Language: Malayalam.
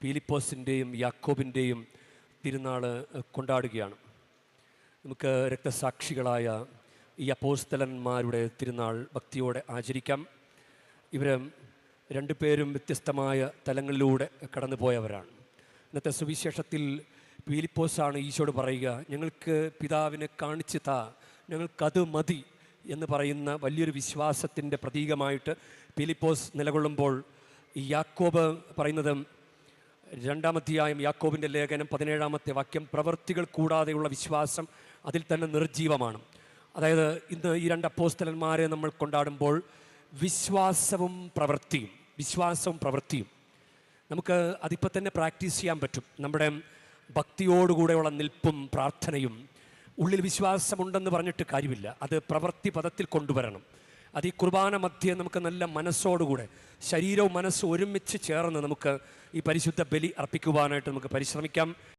പീലിപ്പോസിൻ്റെയും യാക്കോബിൻ്റെയും തിരുനാൾ കൊണ്ടാടുകയാണ്. നമുക്ക് രക്തസാക്ഷികളായ ഈ അപ്പോസ്തലന്മാരുടെ തിരുനാൾ ഭക്തിയോടെ ആചരിക്കാം. ഇവർ രണ്ടുപേരും വ്യത്യസ്തമായ തലങ്ങളിലൂടെ കടന്നു പോയവരാണ്. ഇന്നത്തെ സുവിശേഷത്തിൽ പീലിപ്പോസാണ് ഈശോട് പറയുക, ഞങ്ങൾക്ക് പിതാവിനെ കാണിച്ചു താ, ഞങ്ങൾക്കത് മതി എന്ന് പറയുന്ന വലിയൊരു വിശ്വാസത്തിൻ്റെ പ്രതീകമായിട്ട് പീലിപ്പോസ് നിലകൊള്ളുമ്പോൾ, ഈ യാക്കോബ് പറയുന്നത് 2-ാം അധ്യായം യാക്കോബിൻ്റെ ലേഖനം 17-ാമത്തെ വാക്യം, പ്രവൃത്തികൾ കൂടാതെയുള്ള വിശ്വാസം അതിൽ തന്നെ നിർജീവമാണ്. അതായത് ഇന്ന് ഈ 2 അപ്പോസ്തലന്മാരെ നമ്മൾ കൊണ്ടാടുമ്പോൾ വിശ്വാസവും പ്രവൃത്തിയും നമുക്ക് അതിപ്പോൾ തന്നെ പ്രാക്ടീസ് ചെയ്യാൻ പറ്റും. നമ്മുടെ ഭക്തിയോടുകൂടെയുള്ള നിൽപ്പും പ്രാർത്ഥനയും, ഉള്ളിൽ വിശ്വാസമുണ്ടെന്ന് പറഞ്ഞിട്ട് കാര്യമില്ല, അത് പ്രവൃത്തി പദത്തിൽ കൊണ്ടുവരണം. അത് ഈ കുർബാന മധ്യേ നമുക്ക് നല്ല മനസ്സോടുകൂടെ, ശരീരവും മനസ്സും ഒരുമിച്ച് ചേർന്ന് നമുക്ക് ഈ പരിശുദ്ധ ബലി അർപ്പിക്കുവാനായിട്ട് നമുക്ക് പരിശ്രമിക്കാം.